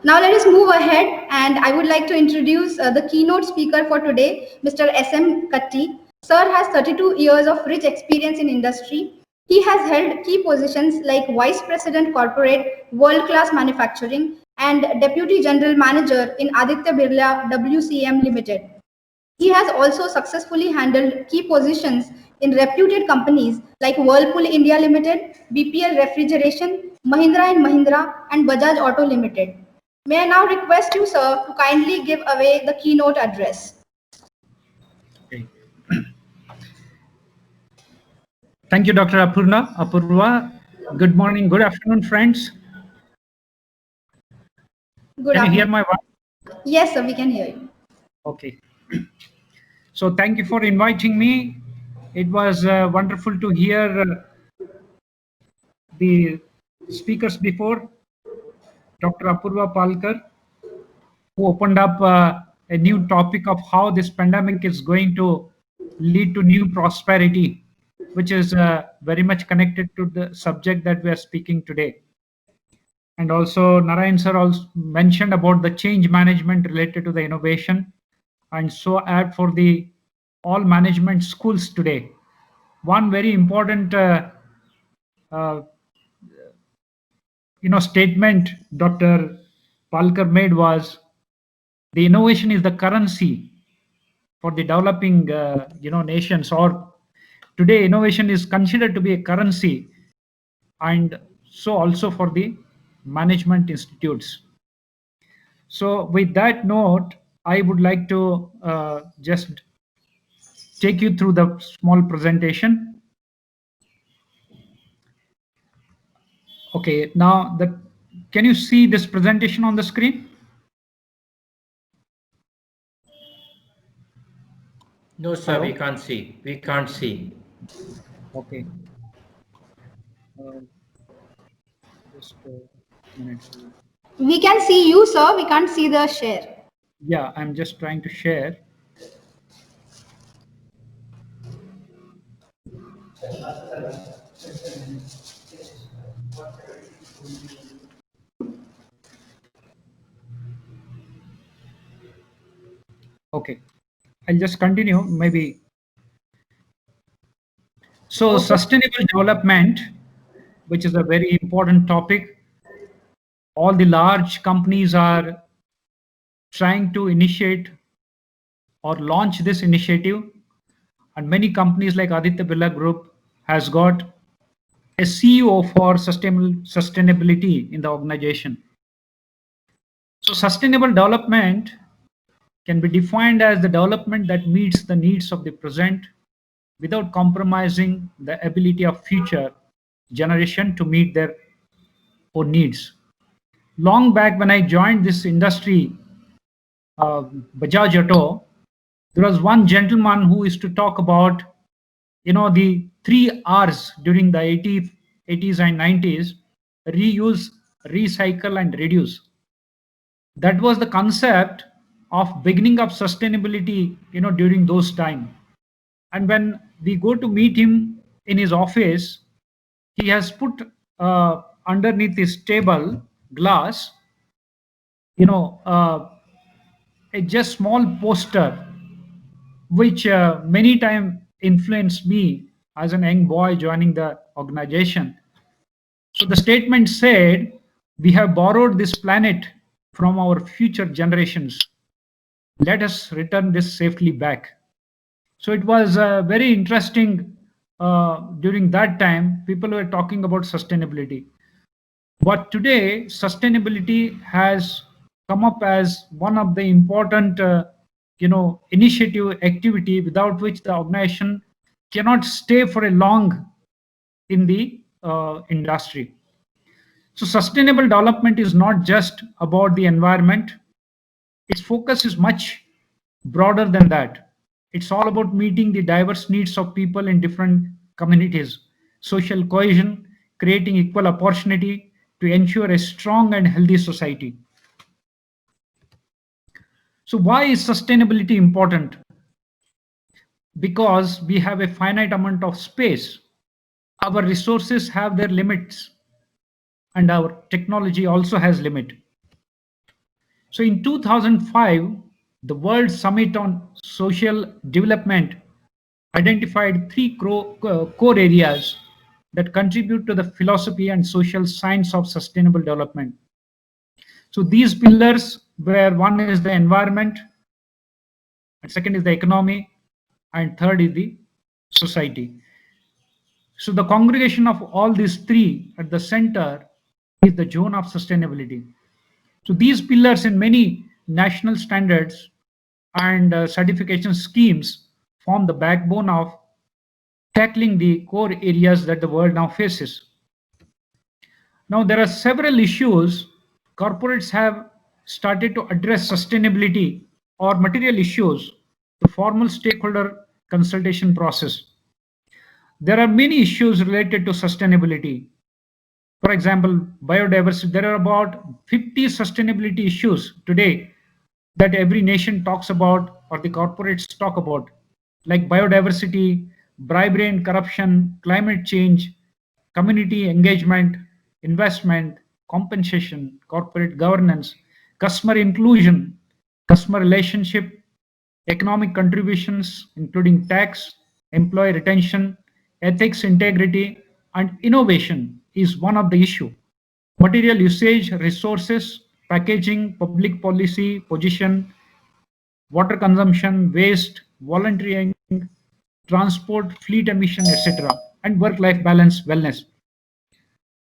Now let us move ahead, and I would like to introduce the keynote speaker for today, Mr. S.M. Katti. Sir has 32 years of rich experience in industry. He has held key positions like Vice President Corporate, World Class Manufacturing, and Deputy General Manager in Aditya Birla WCM Limited. He has also successfully handled key positions in reputed companies like Whirlpool India Limited, BPL Refrigeration, Mahindra and Mahindra, and Bajaj Auto Limited. May I now request you, sir, to kindly give away the keynote address. Okay. Thank you, Dr. Apurva. Good morning, good afternoon, friends. Good Can you hear afternoon. my voice? Yes, sir, we can hear you. Okay. So thank you for inviting me. It was wonderful to hear the speakers before, Dr. Apurva Palkar, who opened up a new topic of how this pandemic is going to lead to new prosperity, which is very much connected to the subject that we are speaking today. And also Narayan sir also mentioned about the change management related to the innovation, and so add for the all management schools today. One very important uh, statement Dr. Palkar made was the innovation is the currency for the developing nations, or today innovation is considered to be a currency, and so also for the management institutes. So with that note, I would like to just take you through the small presentation. Okay, now can you see this presentation on the screen? No, sir, Hello? we can't see. We can't see. Okay. Uh, just a minute. We can see you, sir. We can't see the share. Yeah, I'm just trying to share. Okay, I'll just continue maybe. So Okay. sustainable development, which is a very important topic. All the large companies are trying to initiate or launch this initiative, and many companies like Aditya Birla Group has got a CEO for sustainability in the organization. So sustainable development can be defined as the development that meets the needs of the present without compromising the ability of future generation to meet their own needs. Long back when I joined this industry, Bajaj Auto, there was one gentleman who used to talk about, the 3 R's during the 80s and 90s: reuse, recycle, and reduce. That was the concept of beginning of sustainability, during those time. And when we go to meet him in his office, he has put underneath his table glass, you know, uh, a just small poster, which many times influenced me as an young boy joining the organization. So the statement said, "We have borrowed this planet from our future generations. Let us return this safely back." So it was very interesting. During that time, people were talking about sustainability. But today, sustainability has come up as one of the important, initiative activity without which the organization cannot stay for a long in the industry. So sustainable development is not just about the environment. Its focus is much broader than that. It's all about meeting the diverse needs of people in different communities, social cohesion, creating equal opportunity to ensure a strong and healthy society. So why is sustainability important? Because we have a finite amount of space. Our resources have their limits, and our technology also has limit. So in 2005, the World Summit on Social Development identified three core areas that contribute to the philosophy and social science of sustainable development. So these pillars where one is the environment, and second is the economy, and third is the society. So the congregation of all these three at the center is the zone of sustainability. So these pillars in many national standards and certification schemes form the backbone of tackling the core areas that the world now faces. Now, there are several issues corporates have started to address sustainability or material issues the formal stakeholder consultation process. There are many issues related to sustainability. For example, biodiversity. There are about 50 sustainability issues today that every nation talks about or the corporates talk about, like biodiversity, bribery and corruption, climate change, community engagement, investment, compensation, corporate governance, customer inclusion, customer relationship, economic contributions, including tax, employee retention, ethics, integrity, and innovation is one of the issue. Material usage, resources, packaging, public policy, position, water consumption, waste, volunteering, transport, fleet emission, etc., and work-life balance, wellness.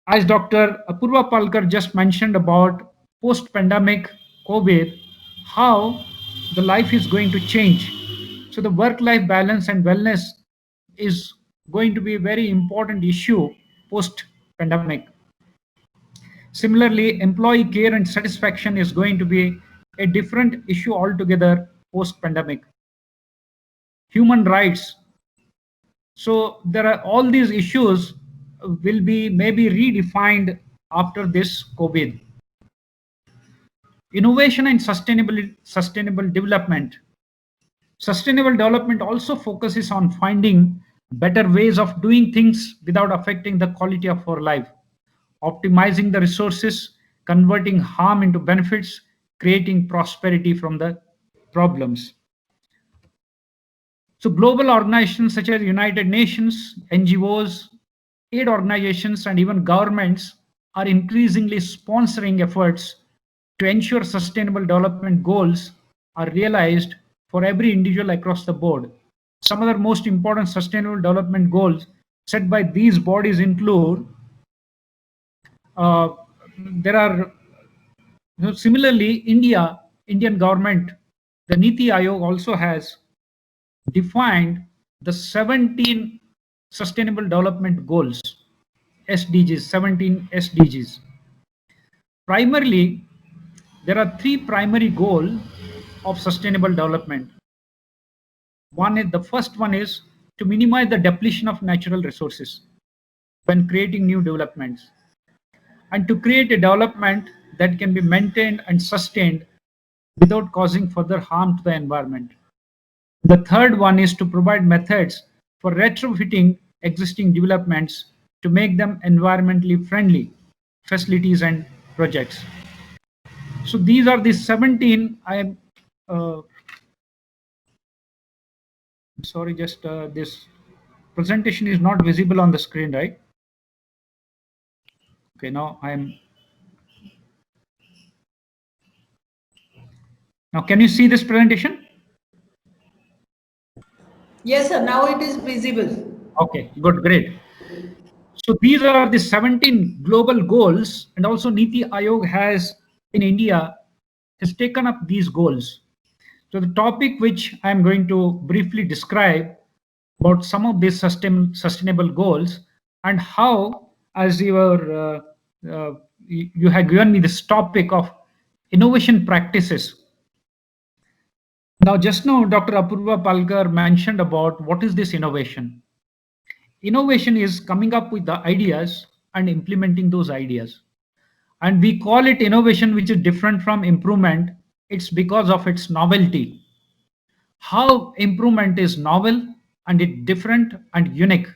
As Dr. Apurva Palkar just mentioned about post-pandemic COVID, how the life is going to change. So the work-life balance and wellness is going to be a very important issue post-pandemic. Similarly, employee care and satisfaction is going to be a different issue altogether post-pandemic. Human rights. So there are all these issues will be maybe redefined after this COVID. Innovation and sustainable development. Sustainable development also focuses on finding better ways of doing things without affecting the quality of our life, optimizing the resources, converting harm into benefits, creating prosperity from the problems. So global organizations such as United Nations, NGOs, aid organizations, and even governments are increasingly sponsoring efforts to ensure sustainable development goals are realized for every individual across the board. Some of the most important sustainable development goals set by these bodies include uh, there are similarly Indian government, the Niti Aayog also has defined the 17 sustainable development goals, SDGs, 17 SDGs. Primarily, there are three primary goals of sustainable development. The first one is to minimize the depletion of natural resources when creating new developments, and to create a development that can be maintained and sustained without causing further harm to the environment. The third one is to provide methods for retrofitting existing developments to make them environmentally friendly facilities and projects. So these are the 17. Uh, sorry, just this presentation is not visible on the screen, right? Okay, now can you see this presentation? Yes, sir. Now it is visible. Okay, good, great. So these are the 17 global goals, and also Niti Aayog has in India has taken up these goals. So the topic which I am going to briefly describe about some of these sustainable goals and how, as you had given me this topic of innovation practices. Now, just now, Dr. Apurva Palkar mentioned about what is this innovation. Innovation is coming up with the ideas and implementing those ideas. And we call it innovation, which is different from improvement. It's because of its novelty. How improvement is novel and it's different and unique.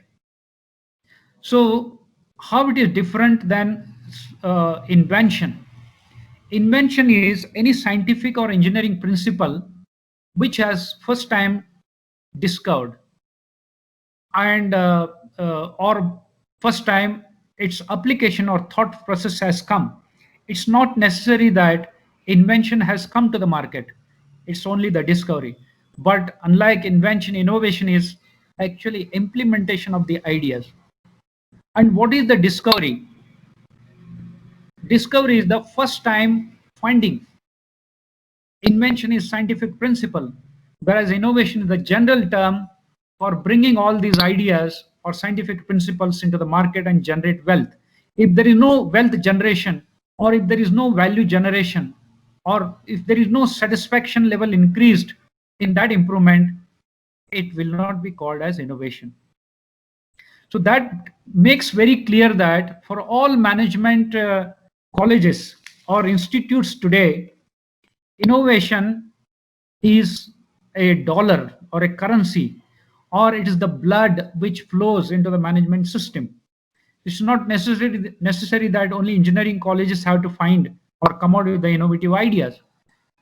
So how it is different than invention. invention is any scientific or engineering principle which has first time discovered and or first time its application or thought process has come. It's not necessary that invention has come to the market. It's only the discovery. But unlike invention, innovation is actually implementation of the ideas. And what is the discovery? Discovery is the first time finding. Invention is scientific principle, whereas innovation is the general term for bringing all these ideas or scientific principles into the market and generate wealth. If there is no wealth generation, or if there is no value generation, or if there is no satisfaction level increased in that improvement, it will not be called as innovation. So that makes very clear that for all management colleges or institutes today, innovation is a dollar or a currency, or it is the blood which flows into the management system. It's not necessary that only engineering colleges have to find or come out with the innovative ideas.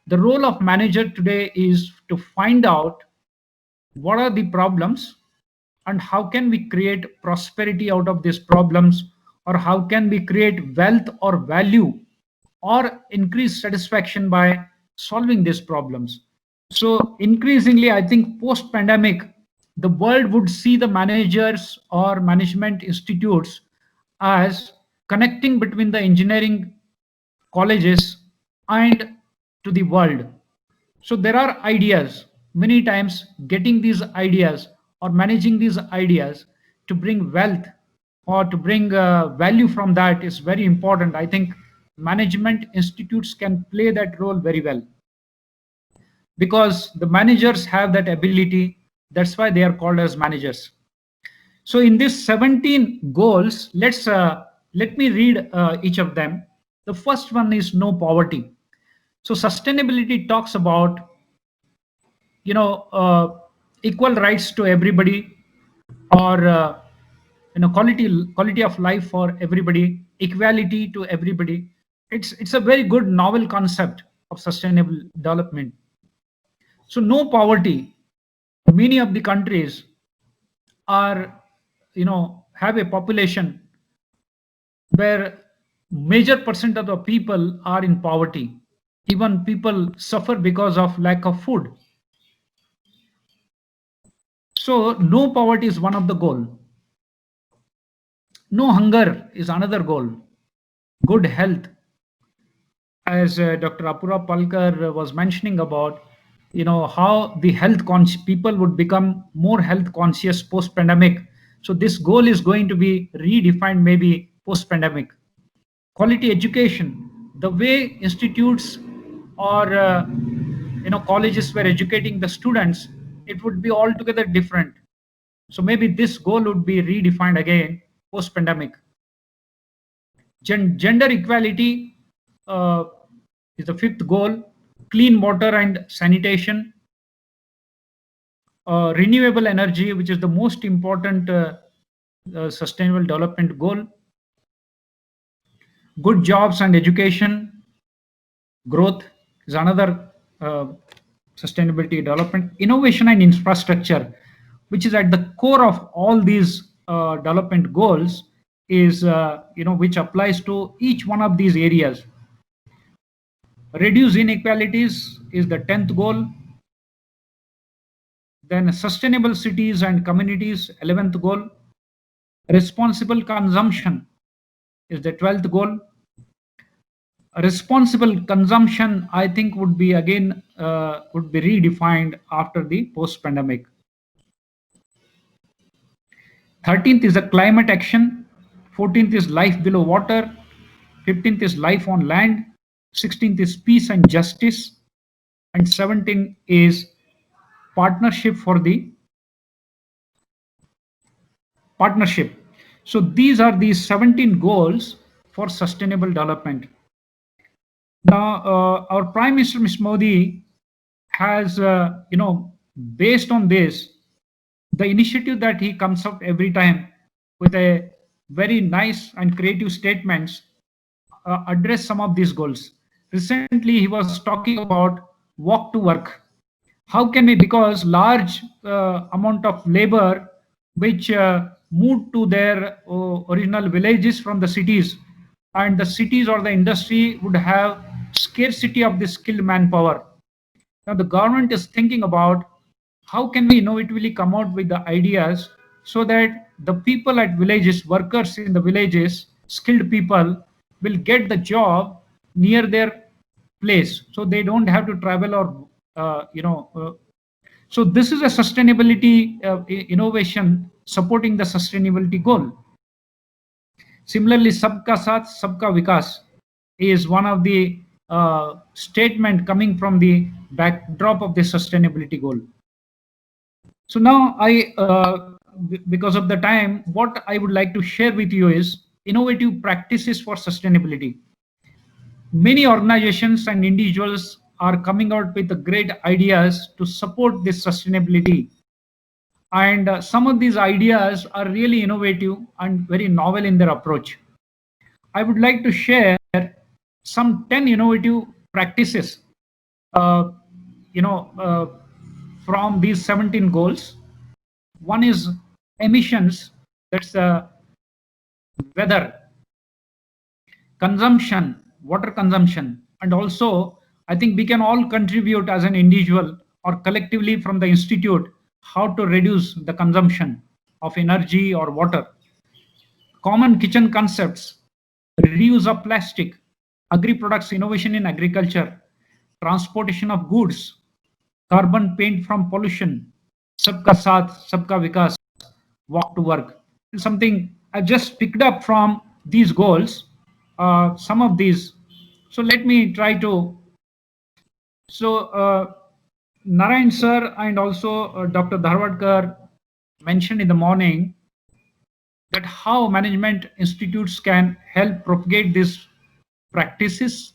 The role of manager today is to find out what are the problems and how can we create prosperity out of these problems, or how can we create wealth or value or increase satisfaction by solving these problems. So increasingly, I think post pandemic, the world would see the managers or management institutes as connecting between the engineering colleges and to the world. So there are ideas. Many times getting these ideas or managing these ideas to bring wealth or to bring value from that is very important. I think management institutes can play that role very well because the managers have that ability. That's why they are called as managers. So in these 17 goals, let me read each of them. The first one is no poverty. So sustainability talks about equal rights to everybody, or quality of life for everybody, equality to everybody. It's a very good novel concept of sustainable development. So no poverty. Many of the countries are have a population where major percent of the people are in poverty. Even people suffer because of lack of food. So no poverty is one of the goal. No hunger is another goal. Good health, as Dr. Apura Palkar was mentioning about, how the people would become more health conscious post pandemic. So this goal is going to be redefined maybe post pandemic. Quality education, the way institutes or colleges were educating the students, it would be altogether different. So maybe this goal would be redefined again post pandemic. Gender equality is the fifth goal. Clean water and sanitation. Renewable energy, which is the most important sustainable development goal. Good jobs and education. Growth is another sustainability development. Innovation and infrastructure, which is at the core of all these development goals, is which applies to each one of these areas. Reduce inequalities is the 10th goal. Then sustainable cities and communities, 11th goal. Responsible consumption is the 12th goal. Responsible consumption, I think, would be again would be redefined after the post pandemic. 13th is a climate action. 14th is life below water. 15th is life on land. 16th is peace and justice. And 17th is partnership for the partnership. So these are the 17 goals for sustainable development. Now, our Prime Minister, Ms. Modi, has, based on this, the initiative that he comes up every time with a very nice and creative statements address some of these goals. recently he was talking about walk to work. How can we, because large amount of labor which moved to their original villages from the cities, and the cities or the industry would have scarcity of the skilled manpower. Now the government is thinking about how can we innovatively come out with the ideas so that the people at villages, workers in the villages, skilled people will get the job near their place, so they don't have to travel or so this is a sustainability innovation supporting the sustainability goal. Similarly, Sabka Saath, Sabka Vikas is one of the statement coming from the backdrop of the sustainability goal. So now because of the time, what I would like to share with you is innovative practices for sustainability. Many organizations and individuals are coming out with the great ideas to support this sustainability. And some of these ideas are really innovative and very novel in their approach. I would like to share some 10 innovative practices, uh, from these 17 goals. One is emissions, that's weather, consumption, water consumption, and also I think we can all contribute as an individual or collectively from the institute how to reduce the consumption of energy or water. Common kitchen concepts, reuse of plastic, agri-products innovation in agriculture, transportation of goods, carbon paint from pollution, Sabka Saath, Sabka Vikas, walk to work. It's something I just picked up from these goals, some of these. So let me try to. So Narayan sir and also Dr. Dharwadkar mentioned in the morning that how management institutes can help propagate these practices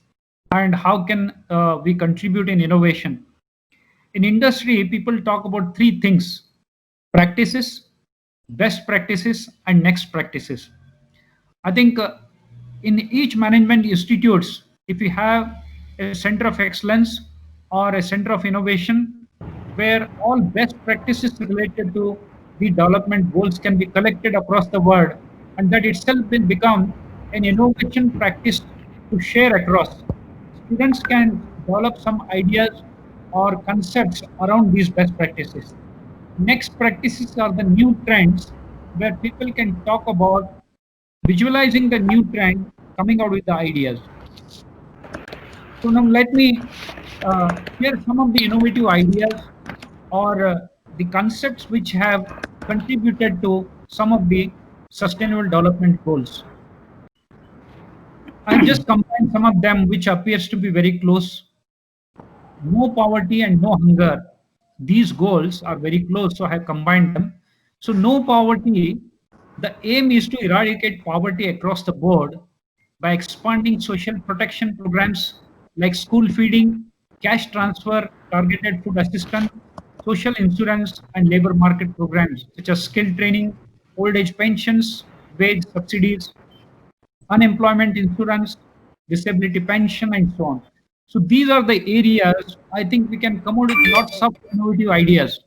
and how can we contribute in innovation. In industry, people talk about three things: practices, best practices, and next practices. I think in each management institutes, if we have a center of excellence or a center of innovation where all best practices related to the development goals can be collected across the world, and that itself will become an innovation practice to share across. Students can develop some ideas or concepts around these best practices. Next practices are the new trends where people can talk about visualizing the new trend, coming out with the ideas. So now let me share some of the innovative ideas or the concepts which have contributed to some of the sustainable development goals. I just combined some of them which appears to be very close. No poverty and no hunger. These goals are very close, so I have combined them. So no poverty, the aim is to eradicate poverty across the board by expanding social protection programs like school feeding, cash transfer, targeted food assistance, social insurance, and labor market programs such as skill training, old age pensions, wage subsidies, unemployment insurance, disability pension, and so on. So these are the areas I think we can come out with lots of innovative ideas.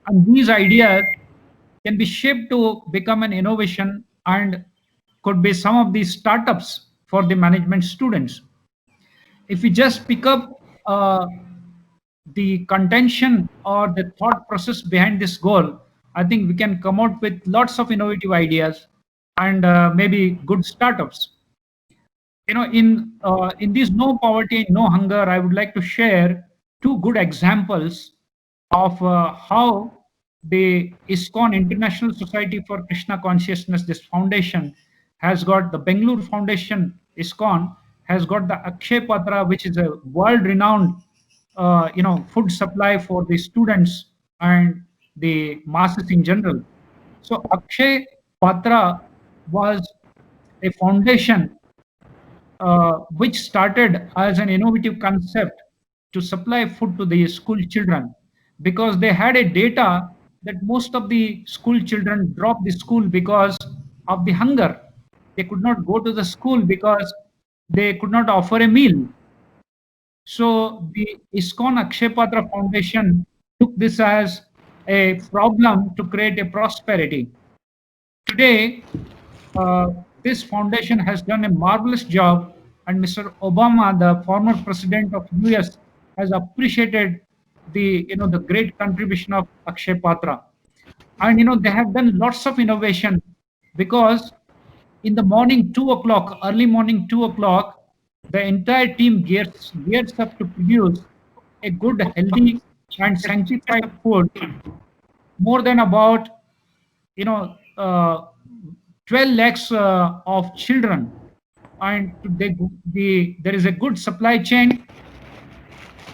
And these ideas can be shaped to become an innovation and could be some of these startups for the management students. If we just pick up the contention or the thought process behind this goal, I think we can come out with lots of innovative ideas and maybe good startups. In this no poverty, no hunger, I would like to share two good examples of how the ISKCON International Society for Krishna Consciousness, this foundation, has got the Bangalore Foundation. ISKCON has got the Akshay Patra, which is a world-renowned, food supply for the students and the masses in general. So Akshay Patra was a foundation which started as an innovative concept to supply food to the school children, because they had a data that most of the school children dropped the school because of the hunger. They could not go to the school because they could not offer a meal. So the ISKCON Akshay Patra Foundation took this as a problem to create a prosperity. Today, this foundation has done a marvelous job, and Mr. Obama, the former president of US, has appreciated the great contribution of Akshay Patra. And they have done lots of innovation, because in the morning 2 o'clock, early morning 2 o'clock, the entire team gears up to produce a good, healthy, and sanctified food, more than about you know uh, 12 lakhs of children. And there is a good supply chain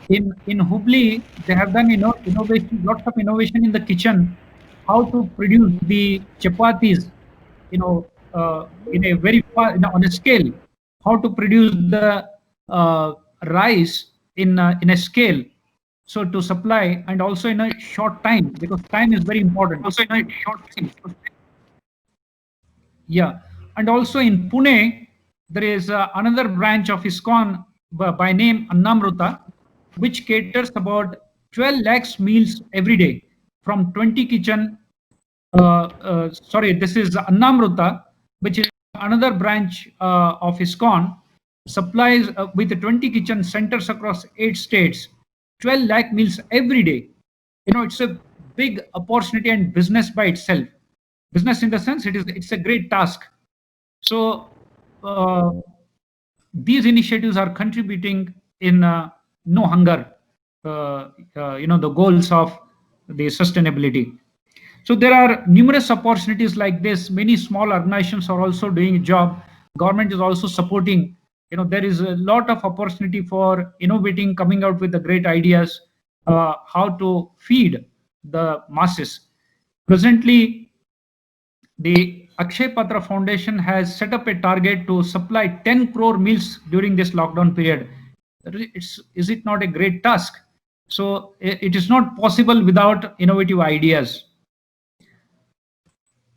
in Hubli. They have done innovation, lots of innovation in the kitchen, how to produce the chapatis, in a very far, on a scale, how to produce the rice in a scale, so to supply, and also in a short time, because time is very important. Also in a short time. Yeah, and also in Pune, there is another branch of ISKCON by name Annamruta, which caters about 12 lakhs meals every day from 20 kitchen. Sorry, this is Annamruta, which is another branch of ISKCON, supplies with the 20 kitchen centers across 8 states, 12 lakh meals every day. It's a big opportunity and business by itself. Business in the sense, it's a great task. So these initiatives are contributing in no hunger, the goals of the sustainability. So there are numerous opportunities like this. Many small organizations are also doing a job. Government is also supporting. There is a lot of opportunity for innovating, coming out with the great ideas, how to feed the masses. Presently, the Akshay Patra Foundation has set up a target to supply 10 crore meals during this lockdown period. Is it not a great task? So it is not possible without innovative ideas.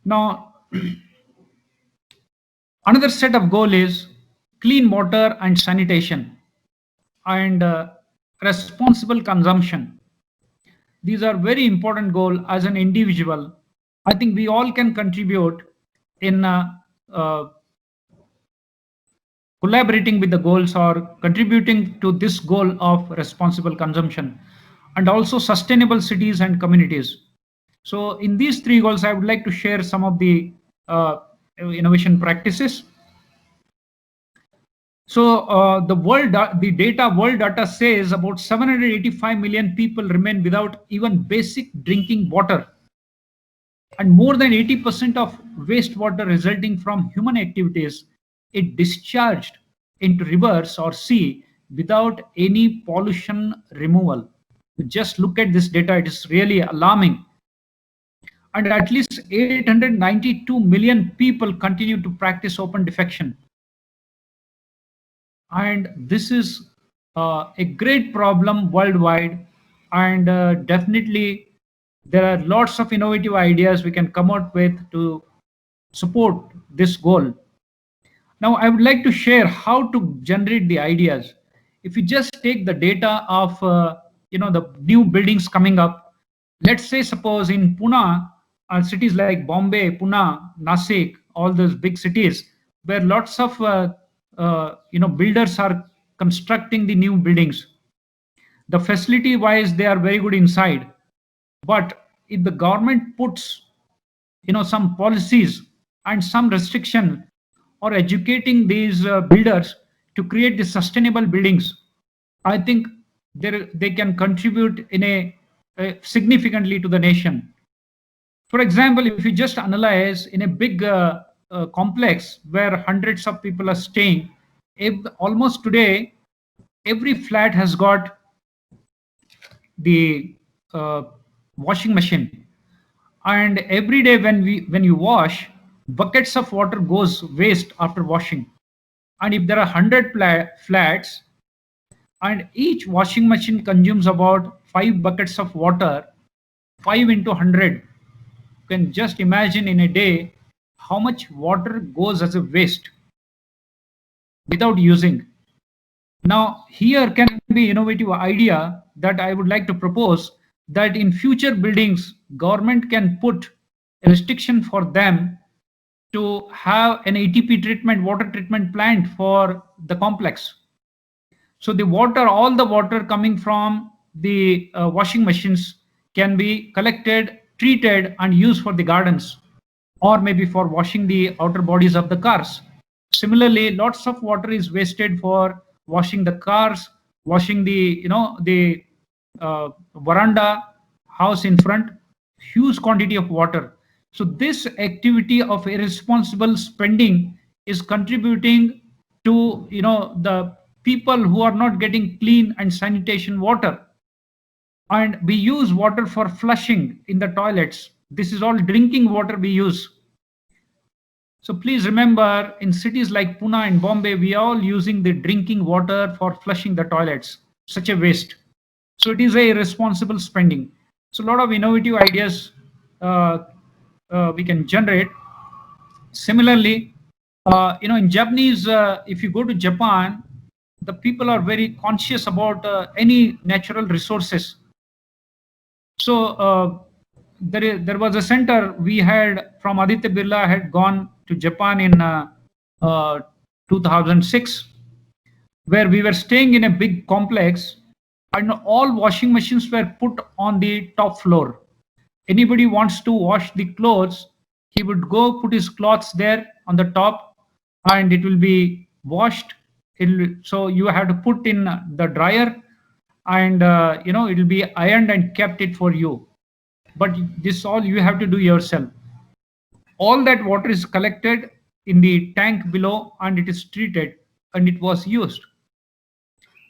Now, another set of goal is clean water and sanitation, and responsible consumption. These are very important goals. As an individual, I think we all can contribute in collaborating with the goals, or contributing to this goal of responsible consumption, and also sustainable cities and communities. So in these three goals, I would like to share some of the innovation practices. So the world data says about 785 million people remain without even basic drinking water, and more than 80% of wastewater resulting from human activities is discharged into rivers or sea without any pollution removal. Just look at this data; it is really alarming. And at least 892 million people continue to practice open defecation. And this is a great problem worldwide, and definitely there are lots of innovative ideas we can come out with to support this goal. Now, I would like to share how to generate the ideas. If you just take the data of the new buildings coming up, let's say suppose in Pune, cities like Bombay, Pune, Nasik, all those big cities, where lots of builders are constructing the new buildings. The facility wise, they are very good inside, but if the government puts some policies and some restriction, or educating these builders to create the sustainable buildings, I think they can contribute in a significantly to the nation. For example, if you just analyze in a big complex where hundreds of people are staying, almost today every flat has got the washing machine, and every day when you wash, buckets of water goes waste after washing. And if there are 100 flats, and each washing machine consumes about 5 buckets of water, 5 into 100, you can just imagine in a day how much water goes as a waste without using. Now here can be innovative idea that I would like to propose, that in future buildings, government can put a restriction for them to have an ATP treatment, water treatment plant for the complex. So the water, all the water coming from the washing machines can be collected, treated, and used for the gardens, or maybe for washing the outer bodies of the cars. Similarly, lots of water is wasted for washing the cars, washing the veranda, house in front, huge quantity of water. So this activity of irresponsible spending is contributing to the people who are not getting clean and sanitation water. And we use water for flushing in the toilets. This is all drinking water we use. So please remember, in cities like Pune and Bombay, we are all using the drinking water for flushing the toilets. Such a waste. So it is a irresponsible spending. So a lot of innovative ideas we can generate. Similarly, in Japanese, if you go to Japan, the people are very conscious about any natural resources. So there was a center we had from Aditya Birla had gone to Japan in 2006, where we were staying in a big complex, and all washing machines were put on the top floor. Anybody wants to wash the clothes, he would go put his clothes there on the top, and it will be washed. So you have to put in the dryer, and it will be ironed and kept it for you. But this all you have to do yourself. All that water is collected in the tank below, and it is treated, and it was used.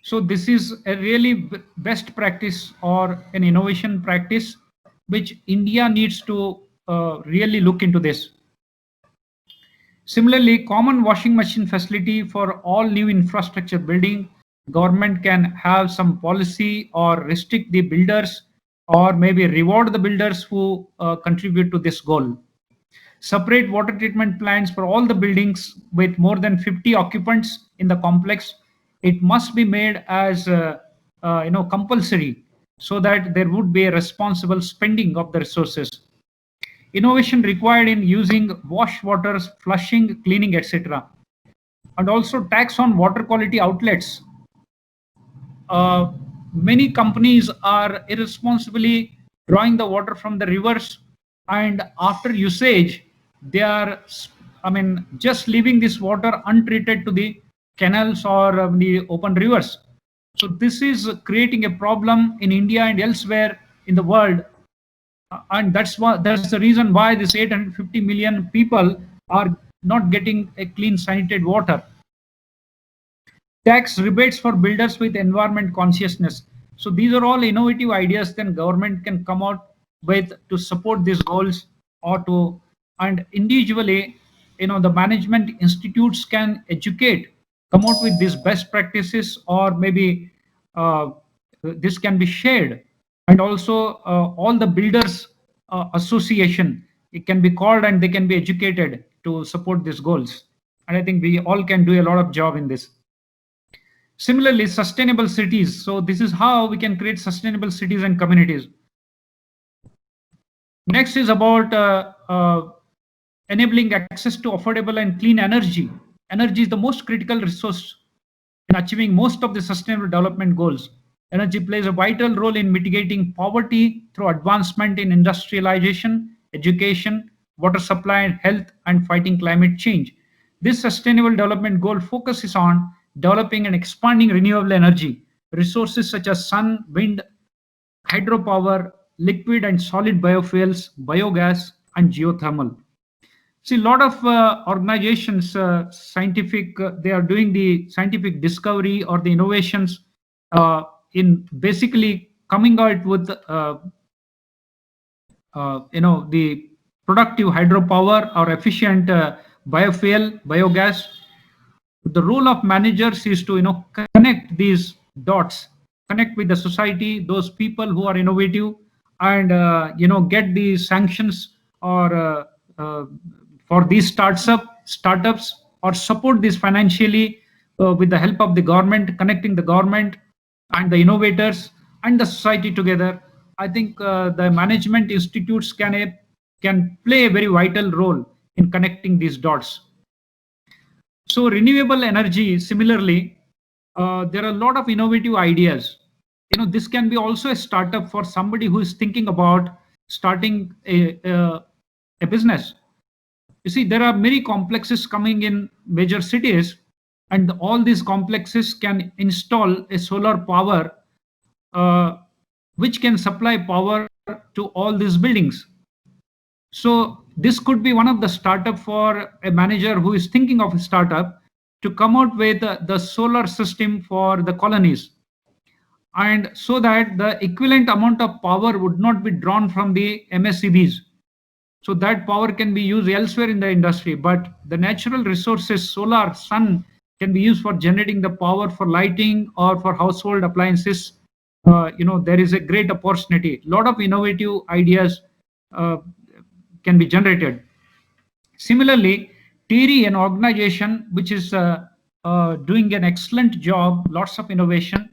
So this is a really best practice or an innovation practice which India needs to really look into this. Similarly, common washing machine facility for all new infrastructure building, government can have some policy or restrict the builders, or maybe reward the builders who contribute to this goal. Separate water treatment plants for all the buildings with more than 50 occupants in the complex. It must be made as compulsory, so that there would be a responsible spending of the resources. Innovation required in using wash waters, flushing, cleaning, etc. And also tax on water quality outlets. Many companies are irresponsibly drawing the water from the rivers, and after usage, they are, just leaving this water untreated to the canals or the open rivers. So this is creating a problem in India and elsewhere in the world, and that's the reason why this 850 million people are not getting a clean sanitary water. Tax rebates for builders with environment consciousness. So these are all innovative ideas then government can come out with to support these goals, or to, and individually, the management institutes can educate, come out with these best practices, or maybe this can be shared. And also all the builders association, it can be called, and they can be educated to support these goals. And I think we all can do a lot of job in this. Similarly, sustainable cities. So this is how we can create sustainable cities and communities. Next is about enabling access to affordable and clean energy. Energy is the most critical resource in achieving most of the sustainable development goals. Energy plays a vital role in mitigating poverty through advancement in industrialization, education, water supply and health, and fighting climate change. This sustainable development goal focuses on developing and expanding renewable energy resources such as sun, wind, hydropower, liquid and solid biofuels, biogas, and geothermal. See, a lot of organizations, they are doing the scientific discovery or the innovations in basically coming out with, the productive hydropower or efficient biofuel, biogas. The role of managers is to connect these dots, connect with the society, those people who are innovative, and get these sanctions, or for these startups, or support this financially with the help of the government, connecting the government, and the innovators and the society together. I think the management institutes can play a very vital role in connecting these dots. So renewable energy, similarly, there are a lot of innovative ideas. This can be also a startup for somebody who is thinking about starting a business. You see, there are many complexes coming in major cities, and all these complexes can install a solar power, uh, which can supply power to all these buildings. So this could be one of the startup for a manager who is thinking of a startup to come out with the solar system for the colonies, and so that the equivalent amount of power would not be drawn from the MSCBs. So that power can be used elsewhere in the industry, but the natural resources, solar, sun, can be used for generating the power for lighting or for household appliances. There is a great opportunity. A lot of innovative ideas uh, can be generated. Similarly, TERI, an organization which is doing an excellent job, lots of innovation,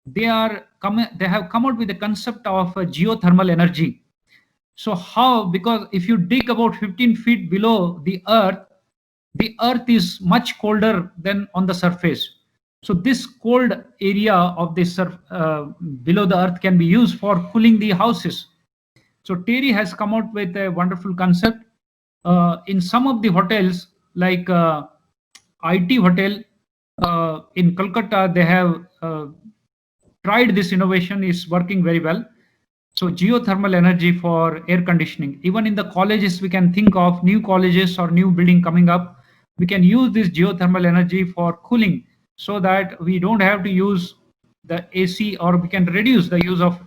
they have come out with the concept of geothermal energy. So how? Because if you dig about 15 feet below the earth is much colder than on the surface. So this cold area of the below the earth can be used for cooling the houses. So TERI has come out with a wonderful concept. In some of the hotels, like IT hotel in Kolkata, they have tried this innovation, is working very well. So geothermal energy for air conditioning. Even in the colleges, we can think of new colleges or new building coming up. We can use this geothermal energy for cooling, so that we don't have to use the AC, or we can reduce the use of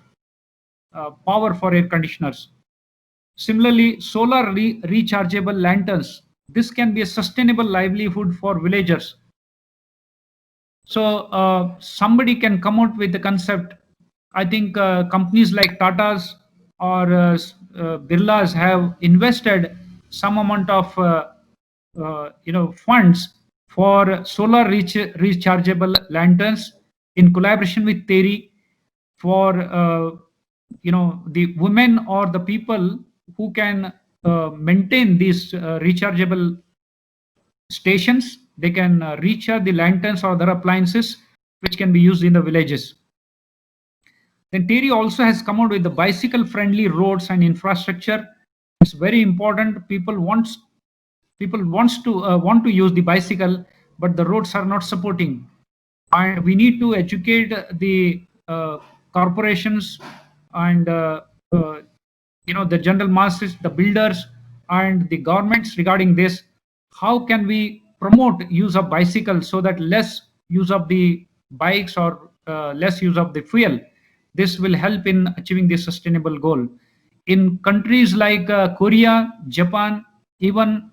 power for air conditioners. Similarly, solar rechargeable lanterns. This can be a sustainable livelihood for villagers. So somebody can come out with the concept. I think companies like Tata's or Birla's have invested some amount of funds for solar rechargeable lanterns in collaboration with TERI, for the women or the people who can maintain these rechargeable stations. They can recharge the lanterns or other appliances which can be used in the villages. Then TERI also has come out with the bicycle friendly roads and infrastructure. It's very important. People want to use the bicycle, but the roads are not supporting, and we need to educate the corporations and the general masses, the builders, and the governments regarding this. How can we promote use of bicycles so that less use of the bikes, or less use of the fuel? This will help in achieving this sustainable goal. In countries like Korea, Japan, even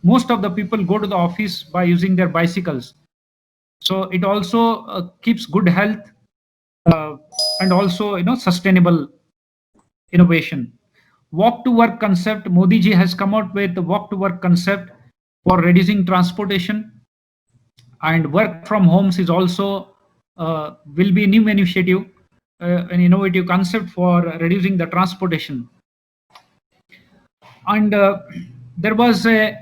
most of the people go to the office by using their bicycles. So it also keeps good health, uh, and also sustainable innovation. Walk to work concept. Modi ji has come out with the walk to work concept for reducing transportation, and work from homes is also will be a new initiative, an innovative concept for reducing the transportation. And there was a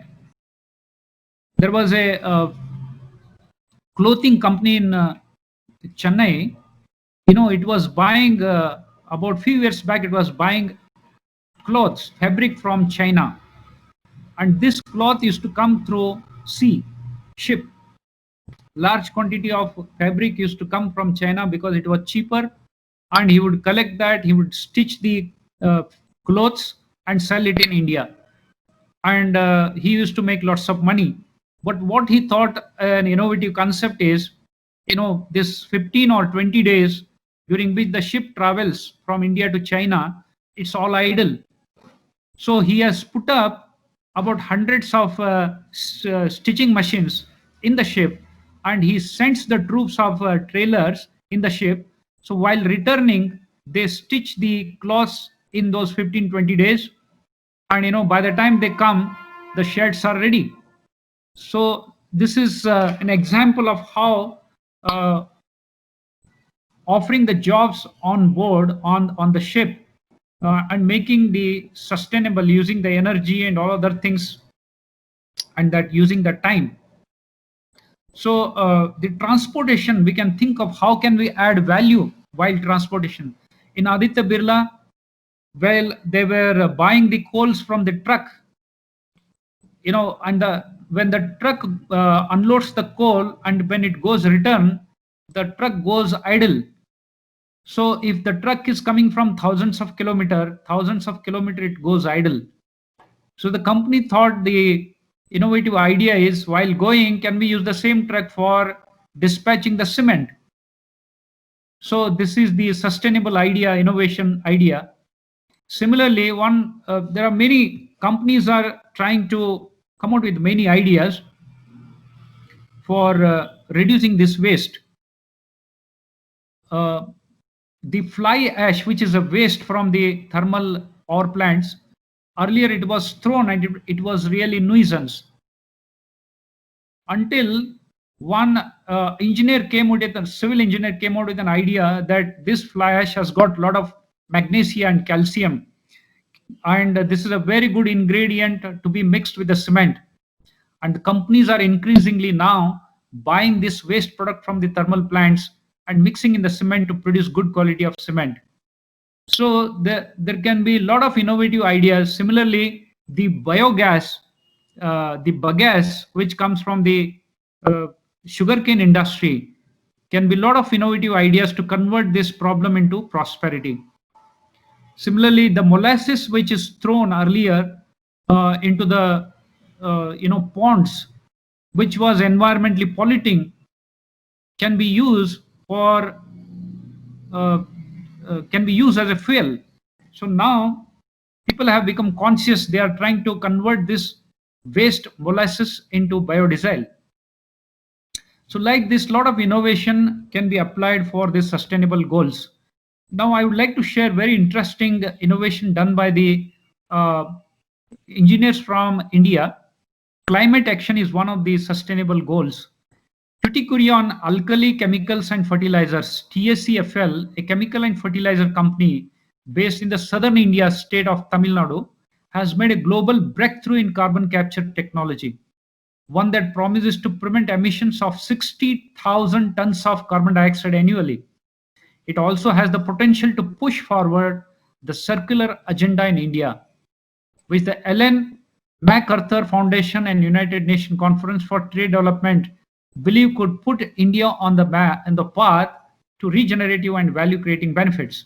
clothing company in Chennai. It was buying about few years back. It was buying clothes, fabric from China, and this cloth used to come through sea, ship. Large quantity of fabric used to come from China because it was cheaper, and he would collect that. He would stitch the clothes and sell it in India, and he used to make lots of money. But what he thought an innovative concept is, this 15 or 20 days during which the ship travels from India to China, it's all idle. So he has put up about hundreds of stitching machines in the ship, and he sends the troops of trailers in the ship. So while returning, they stitch the cloths in those 15-20 days, and by the time they come, the shirts are ready. So this is an example of how uh, offering the jobs on board on the ship, and making the sustainable, using the energy and all other things, and that using the time. So the transportation, we can think of how can we add value while transportation. In Aditya Birla, while they were buying the coals from the truck, and when the truck unloads the coal and when it goes return, the truck goes idle. So if the truck is coming from thousands of kilometer, it goes idle. So the company thought the innovative idea is, while going, can we use the same truck for dispatching the cement? So this is the sustainable idea, innovation idea. Similarly, there are many companies are trying to come out with many ideas for reducing this waste. The fly ash, which is a waste from the thermal power plants, earlier it was thrown and it was really nuisance, until one civil engineer came out with an idea that this fly ash has got a lot of magnesia and calcium, and this is a very good ingredient to be mixed with the cement. And the companies are increasingly now buying this waste product from the thermal plants and mixing in the cement to produce good quality of cement. So there can be a lot of innovative ideas. Similarly, the biogas, the bagasse, which comes from the sugarcane industry, can be a lot of innovative ideas to convert this problem into prosperity. Similarly, the molasses which is thrown earlier into the ponds, which was environmentally polluting, can be used for can be used as a fuel. So now people have become conscious. They are trying to convert this waste molasses into biodiesel. So like this, lot of innovation can be applied for these sustainable goals. Now I would like to share very interesting innovation done by the engineers from India. Climate action is one of the sustainable goals. Tuticorin Alkali Chemicals and Fertilizers, TSCFL, a chemical and fertilizer company based in the southern India state of Tamil Nadu, has made a global breakthrough in carbon capture technology, one that promises to prevent emissions of 60,000 tons of carbon dioxide annually. It also has the potential to push forward the circular agenda in India, which the Ellen MacArthur Foundation and United Nations Conference for Trade Development believe could put India on the path to regenerative and value-creating benefits.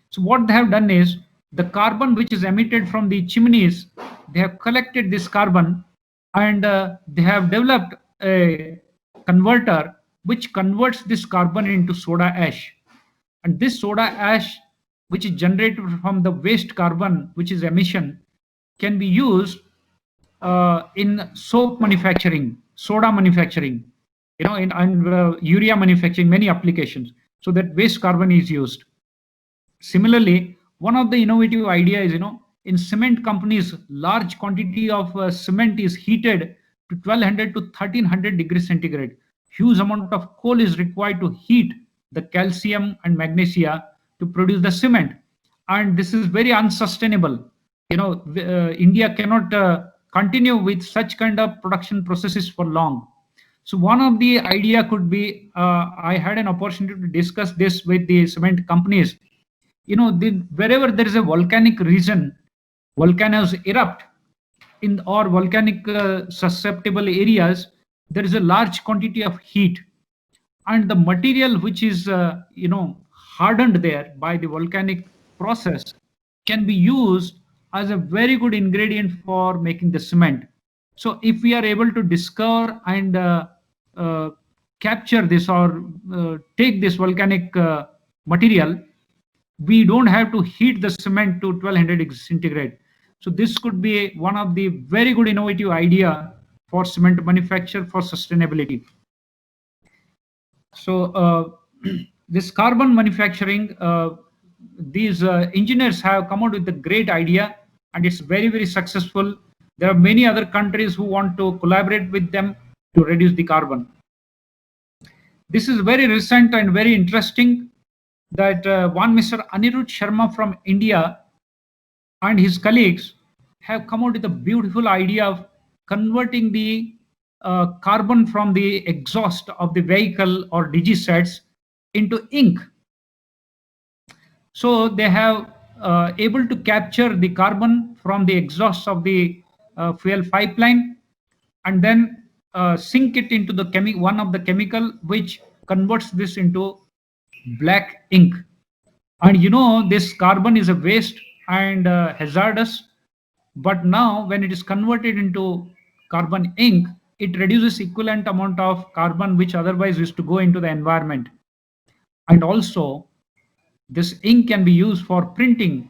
So what they have done is, the carbon which is emitted from the chimneys, they have collected this carbon and they have developed a converter which converts this carbon into soda ash. And this soda ash, which is generated from the waste carbon, which is emission, can be used in soap manufacturing, soda manufacturing, and urea manufacturing, many applications. So that waste carbon is used. Similarly, one of the innovative ideas is, in cement companies, large quantity of cement is heated to 1200 to 1300 degrees centigrade. Huge amount of coal is required to heat the calcium and magnesia to produce the cement, and this is very unsustainable. India cannot continue with such kind of production processes for long. So one of the idea could be, I had an opportunity to discuss this with the cement companies. Wherever there is a volcanic region, volcanoes erupt or volcanic susceptible areas, there is a large quantity of heat, and the material which is hardened there by the volcanic process can be used as a very good ingredient for making the cement. So if we are able to discover and capture this, or take this volcanic material, we don't have to heat the cement to 1200 degrees centigrade. So this could be one of the very good innovative idea for cement manufacture for sustainability. So this carbon manufacturing, these engineers have come out with a great idea, and it's very, very successful. There are many other countries who want to collaborate with them to reduce the carbon. This is very recent and very interesting. that one Mr. Anirudh Sharma from India and his colleagues have come out with a beautiful idea of converting the carbon from the exhaust of the vehicle or digisets into ink. So they have able to capture the carbon from the exhaust of the fuel pipeline and then sink it into the one of the chemical which converts this into black ink. And you know, this carbon is a waste and hazardous, but now when it is converted into carbon ink, it reduces equivalent amount of carbon which otherwise used to go into the environment. And also this ink can be used for printing.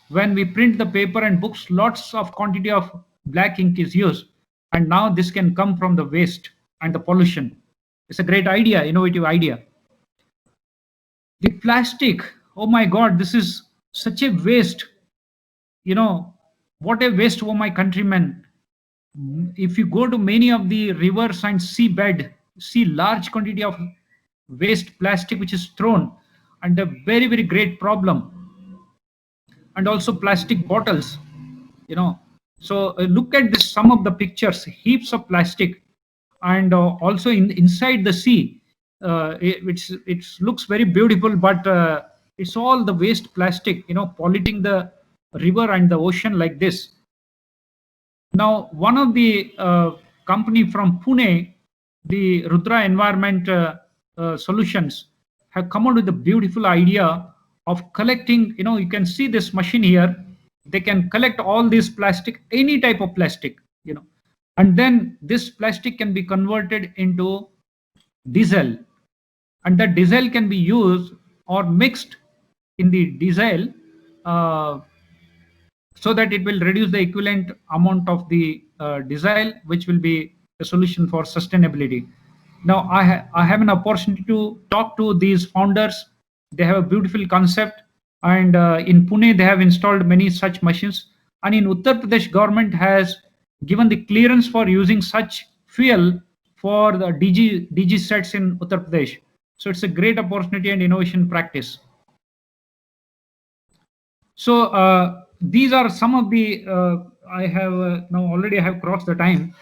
When we print the paper and books, lots of quantity of black ink is used, and now this can come from the waste and the pollution. It's a great idea, innovative idea. The plastic, oh my god, this is such a waste. You know, what a waste for my countrymen. If you go to many of the rivers and seabed, see large quantity of waste plastic which is thrown, and a very, very great problem. And also plastic bottles, you know. So look at this, some of the pictures, heaps of plastic, and also inside the sea, it looks very beautiful, but it's all the waste plastic, you know, polluting the river and the ocean like this. Now, one of the company from Pune, the Rudra Environment Solutions, have come out with a beautiful idea of collecting. You know, you can see this machine here. They can collect all this plastic, any type of plastic, you know, and then this plastic can be converted into diesel, and that diesel can be used or mixed in the diesel. So that it will reduce the equivalent amount of the diesel, which will be a solution for sustainability. Now, I have an opportunity to talk to these founders. They have a beautiful concept, and in Pune they have installed many such machines. And in Uttar Pradesh, government has given the clearance for using such fuel for the DG sets in Uttar Pradesh. So it's a great opportunity and innovation practice. So these are some of the I have now already I have crossed the time.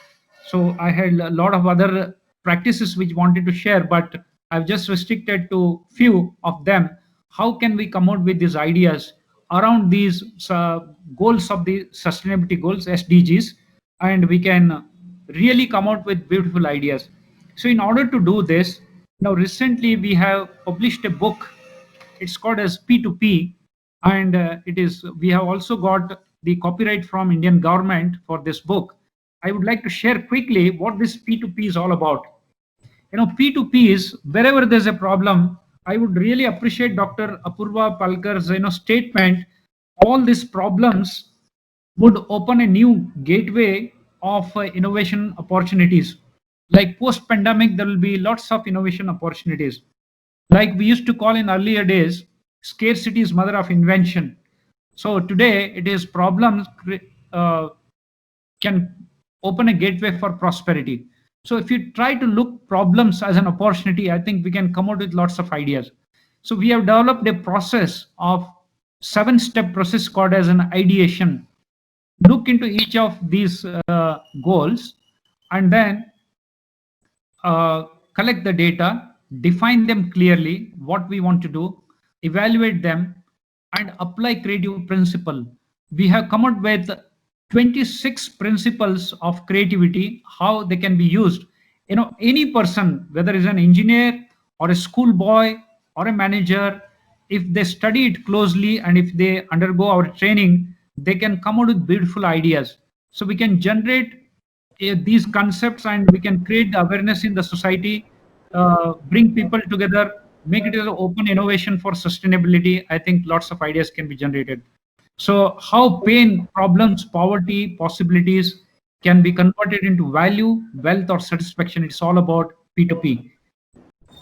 So I had a lot of other practices which wanted to share, but I've just restricted to few of them. How can we come out with these ideas around these goals of the sustainability goals, SDGs, and we can really come out with beautiful ideas. So in order to do this, now recently we have published a book. It's called as P2P, and we have also got the copyright from Indian government for this book. I would like to share quickly what this P2P is all about. You know, P2P is wherever there's a problem. I would really appreciate Dr. Apurva Palkar's statement. All these problems would open a new gateway of innovation opportunities. Like post pandemic, there will be lots of innovation opportunities. Like we used to call in earlier days, scarcity is mother of invention. So today it is problems can open a gateway for prosperity. So if you try to look problems as an opportunity, I think we can come out with lots of ideas. So we have developed a process of 7-step process called as an ideation. Look into each of these goals and then collect the data, define them clearly, what we want to do, evaluate them, and apply creative principle. We have come up with 26 principles of creativity, how they can be used. You know, any person, whether it's an engineer or a school boy or a manager, if they study it closely and if they undergo our training, they can come out with beautiful ideas. So we can generate these concepts and we can create the awareness in the society, bring people together, make it an open innovation for sustainability. I think lots of ideas can be generated. So how pain, problems, poverty, possibilities can be converted into value, wealth, or satisfaction. It's all about P2P.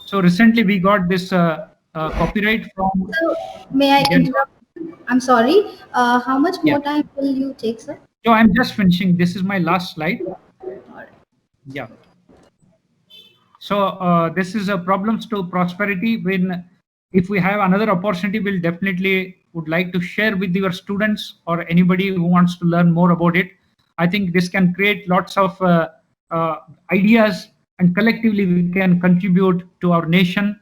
So recently we got this copyright from. So, may I interrupt? I'm sorry. How much more Yeah. time will you take, sir? So I'm just finishing. This is my last slide. All right. Yeah. So this is a problems to prosperity. When if we have another opportunity, we'll definitely would like to share with your students or anybody who wants to learn more about it. I think this can create lots of ideas, and collectively we can contribute to our nation,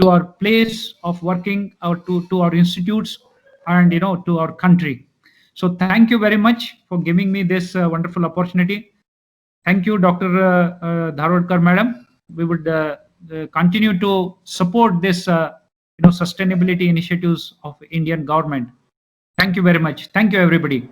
to our place of working, or to our institutes, and to our country. So thank you very much for giving me this wonderful opportunity. Thank you, Dr. Dharwadkar Madam. We would continue to support this sustainability initiatives of Indian government. Thank you very much. Thank you, everybody.